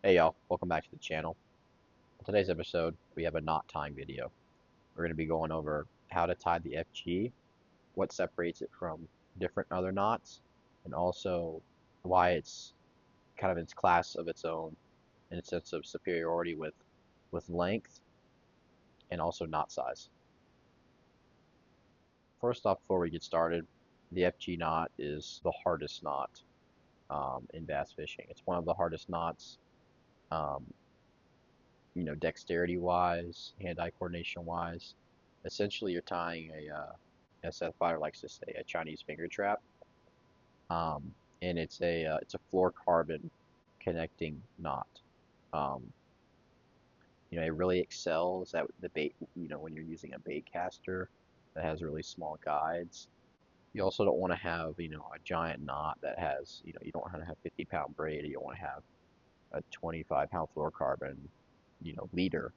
Hey y'all, welcome back to the channel. In today's episode, we have a knot tying video. We're going to be going over how to tie the FG, what separates it from different other knots, and also why it's kind of in its class of its own in a sense of superiority with length and also knot size. First off, before we get started, the FG knot is the hardest knot in bass fishing. It's one of the hardest knots. Um, Dexterity wise, hand-eye coordination wise. Essentially, you're tying as Seth Fodder likes to say, a Chinese finger trap. And it's a fluorocarbon connecting knot. Um, it really excels at the bait. When you're using a bait caster that has really small guides. You also don't want to have a giant knot that has you don't want to have 50-pound braid. You don't want to have a 25-pound fluorocarbon leader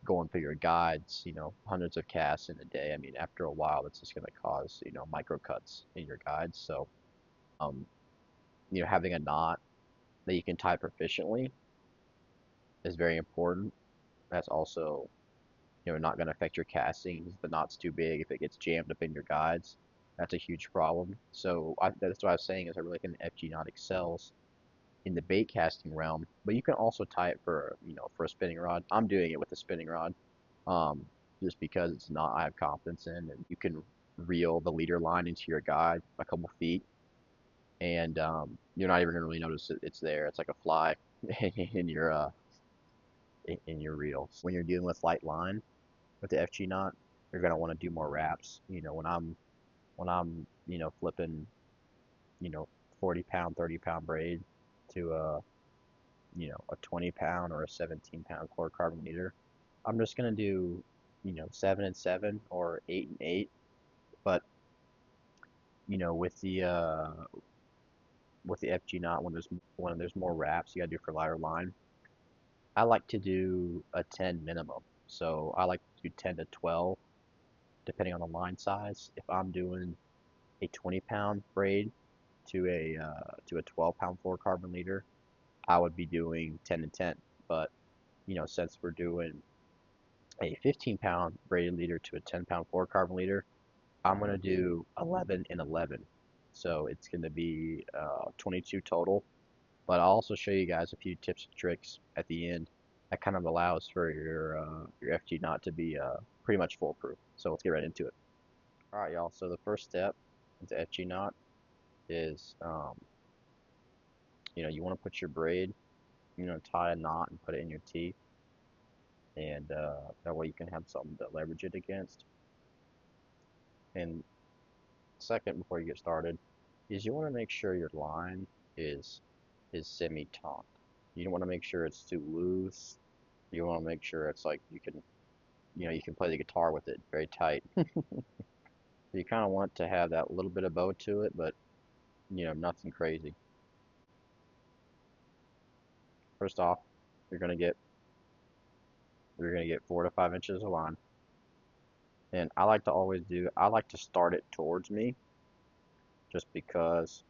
going through your guides, hundreds of casts in a day. I mean, after a while, that's just going to cause, micro cuts in your guides. So, um, having a knot that you can tie proficiently is very important. That's also, not going to affect your casting. If the knot's too big, if it gets jammed up in your guides, that's a huge problem. So that's what I was saying is I really think the FG knot excels in the bait casting realm, but you can also tie it for a spinning rod. I'm doing it with a spinning rod, um, just because it's not I have confidence in, and you can reel the leader line into your guide a couple feet, and you're not even gonna really notice it's there. It's like a fly in your reels. When you're dealing with light line with the FG knot, you're gonna want to do more wraps. When I'm flipping 40-pound, 30-pound braid to a 20-pound or a 17-pound fluorocarbon leader. I'm just gonna do 7 and 7 or 8 and 8. But with the FG knot, when there's more wraps you gotta do for lighter line, I like to do a 10 minimum. So I like to do 10 to 12 depending on the line size. If I'm doing a 20-pound braid to a 12-pound fluorocarbon leader, I would be doing 10 and 10. But since we're doing a 15-pound braided leader to a 10-pound fluorocarbon leader, I'm going to do 11 and 11. So it's going to be 22 total. But I'll also show you guys a few tips and tricks at the end that kind of allows for your FG knot to be pretty much foolproof. So let's get right into it. All right, y'all. So the first step into FG knot is you want to put your braid, tie a knot and put it in your teeth, and that way you can have something to leverage it against. And second, before you get started, is you want to make sure your line is semi-taut. You don't want to make sure it's too loose. You want to make sure it's like you can play the guitar with it very tight. So you kind of want to have that little bit of bow to it, but nothing crazy. First off, you're gonna get 4 to 5 inches of line, and I like to start it towards me, just because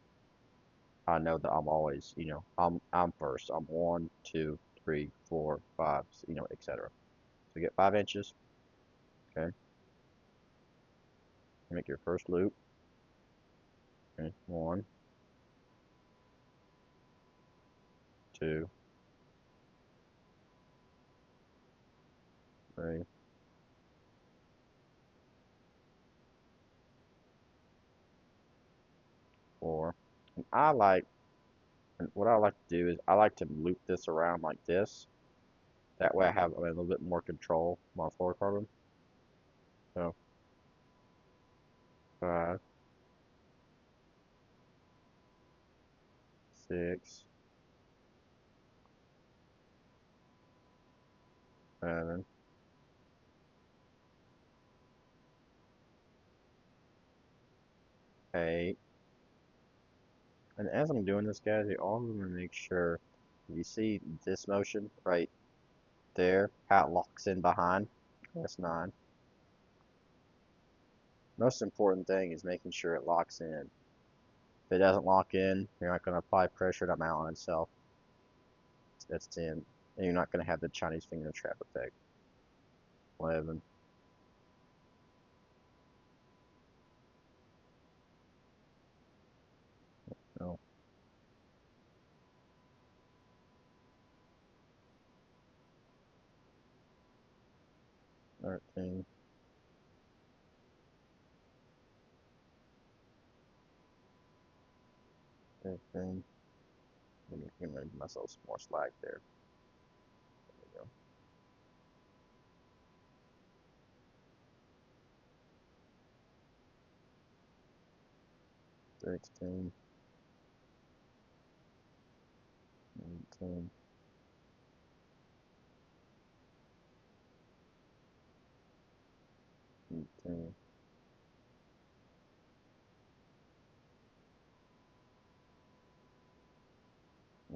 I know that I'm always, I'm first. I'm 1, 2, 3, 4, 5, etc. So get 5 inches. Okay. Make your first loop. Okay. 1, 2, 3, 4. And what I like to do is I like to loop this around like this. That way I have a little bit more control of my fluorocarbon. So 5, 6, 7, 8. And as I'm doing this, guys, you always want to make sure you see this motion right there, how it locks in behind. That's 9. Most important thing is making sure it locks in. If it doesn't lock in, you're not going to apply pressure to mount on itself. That's 10. And you're not going to have the Chinese finger trap effect. 11. No. 13. 15. I'm going to give myself some more slack there. There we go. 16. 17. 18.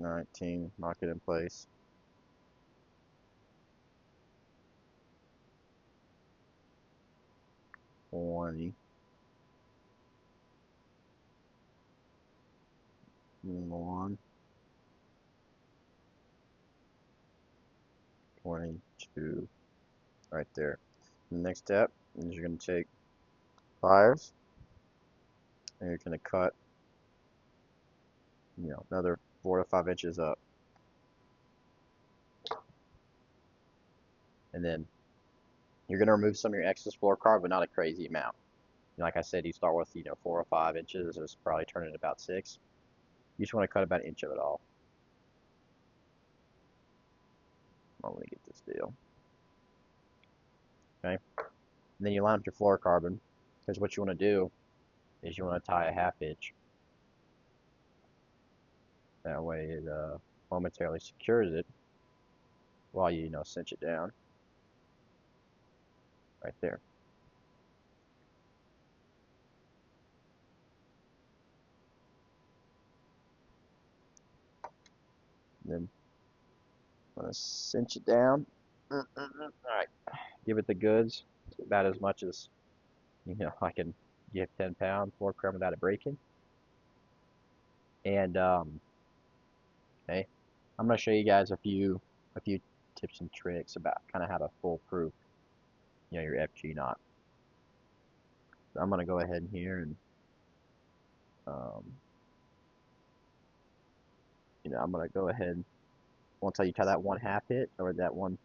19. Lock it in place. 20. 21. 22. Right there. The next step is you're going to take pliers and you're going to cut, another 4 to 5 inches up. And then you're going to remove some of your excess fluorocarbon, but not a crazy amount. Like I said, you start with 4 or 5 inches. It's probably turning about 6. You just want to cut about an inch of it off. I'm going to get this deal. Okay. And then you line up your fluorocarbon, because what you want to do is you want to tie a half hitch. That way it momentarily secures it while you cinch it down. Right there. And then I'm going to cinch it down. Alright, give it the goods. It's about as much as I can give 10 pounds fluorocarbon without it breaking. And okay, I'm going to show you guys a few tips and tricks about kind of how to foolproof your FG knot. So I'm going to go ahead here and um, I'm going to go ahead once I tie that one half hitch or that one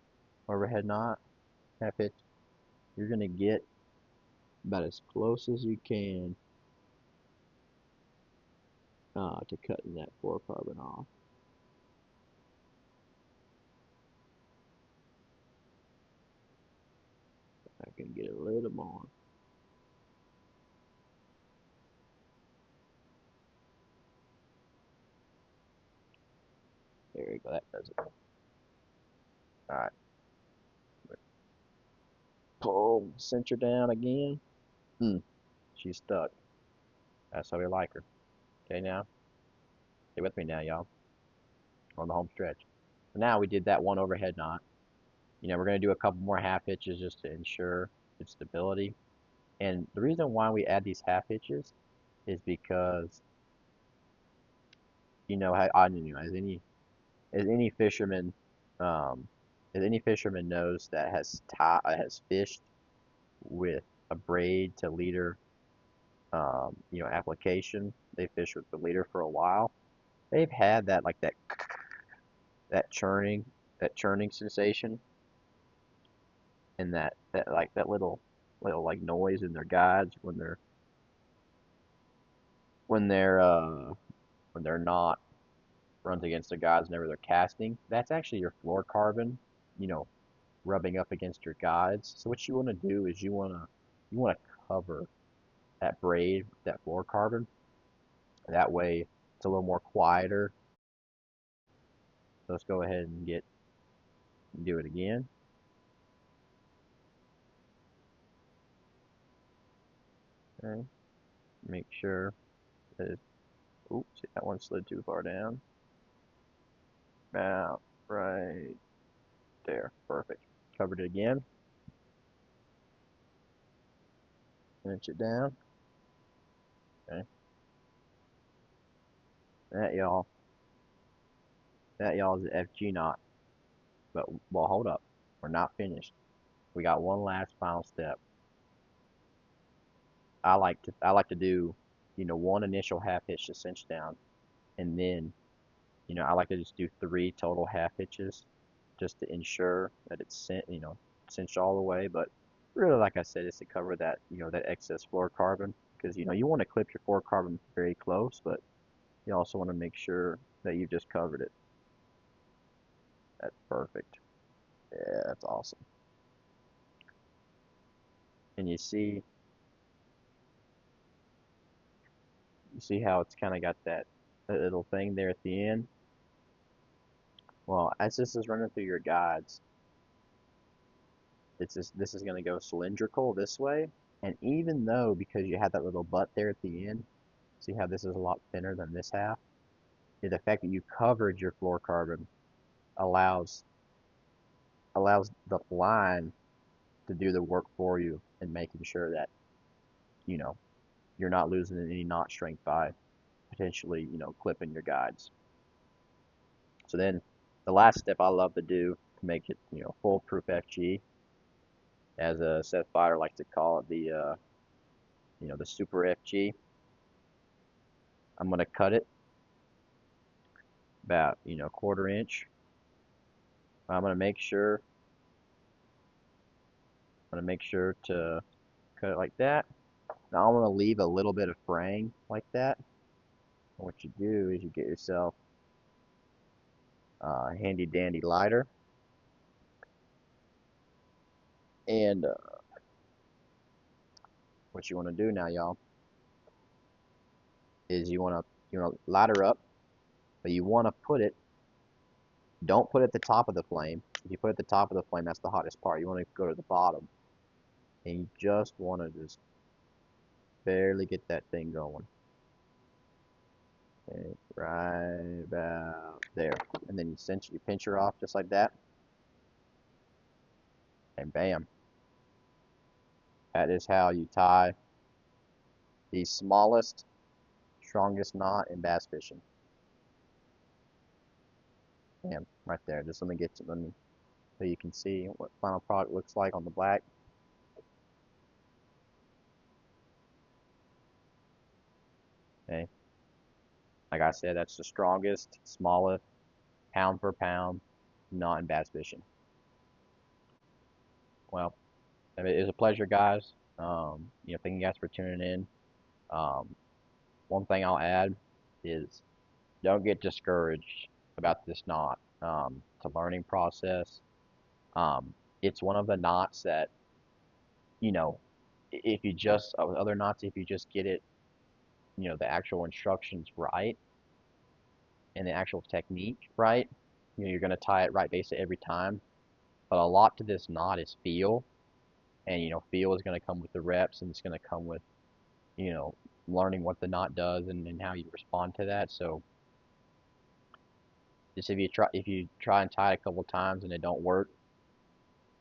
overhead knot half hitch, you're going to get about as close as you can to cutting that fluorocarbon off. I can get a little more. There we go, that does it. Alright. Pull, cinch her down again. She's stuck. That's how we like her. Okay, now, stay with me now, y'all. On the home stretch. So now we did that one overhead knot. We're going to do a couple more half hitches just to ensure its stability. And the reason why we add these half hitches is because, as any fisherman, knows that has fished with a braid to leader, application. They fish with the leader for a while. They've had that churning sensation, and that little like noise in their guides when they're uh when they're not runs against the guides whenever they're casting. That's actually your fluorocarbon, you know, rubbing up against your guides. So what you want to do is you want to cover that braid, that fluorocarbon. That way it's a little more quieter. So let's go ahead and do it again. Okay. Make sure that oops, that one slid too far down. About right there. Perfect. Covered it again. Inch it down. Okay. That, y'all, That, y'all, is the FG knot. But, well, hold up. We're not finished. We got one last final step. I like to do, one initial half hitch to cinch down, and then, I like to just do three total half hitches just to ensure that it's cinched all the way. But really, like I said, it's to cover that, that excess fluorocarbon, because, you want to clip your fluorocarbon very close, but you also want to make sure that you've just covered it. That's perfect. Yeah, that's awesome. And you see how it's kind of got that little thing there at the end. Well, as this is running through your guides, this is going to go cylindrical this way. And even though, because you had that little butt there at the end, see how this is a lot thinner than this half? The fact that you covered your fluorocarbon allows the line to do the work for you and making sure that, you know, you're not losing any knot strength by potentially, clipping your guides. So then the last step I love to do to make it, foolproof FG, as a Seth Fighter likes to call it, the super FG. I'm gonna cut it about, quarter inch. I'm gonna make sure to cut it like that. Now I'm gonna leave a little bit of fraying like that. And what you do is you get yourself a handy dandy lighter, and what you want to do now, y'all, is you want to lighter up, but you want to don't put it at the top of the flame. If you put it at the top of the flame, that's the hottest part. You want to go to the bottom, and you just want to just barely get that thing going. Okay, right about there. And then you pinch her off just like that. And bam. That is how you tie the smallest, strongest knot in bass fishing. Bam, right there. Just let me so you can see what final product looks like on the black. Okay. Like I said, that's the strongest, smallest, pound for pound knot in bass fishing. Well, it was a pleasure, guys. Thank you guys for tuning in. Um, one thing I'll add is don't get discouraged about this knot. It's a learning process. It's one of the knots that, you know, if you just, other knots, if you just get it, the actual instructions right and the actual technique right, you're going to tie it right basically every time. But a lot to this knot is feel. And, feel is going to come with the reps, and it's going to come with, you know, learning what the knot does and how you respond to that. So just if you try and tie it a couple times and it don't work,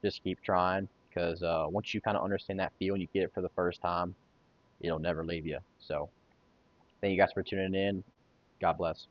just keep trying, because once you kind of understand that feel and you get it for the first time, it'll never leave you. So thank you guys for tuning in. God bless.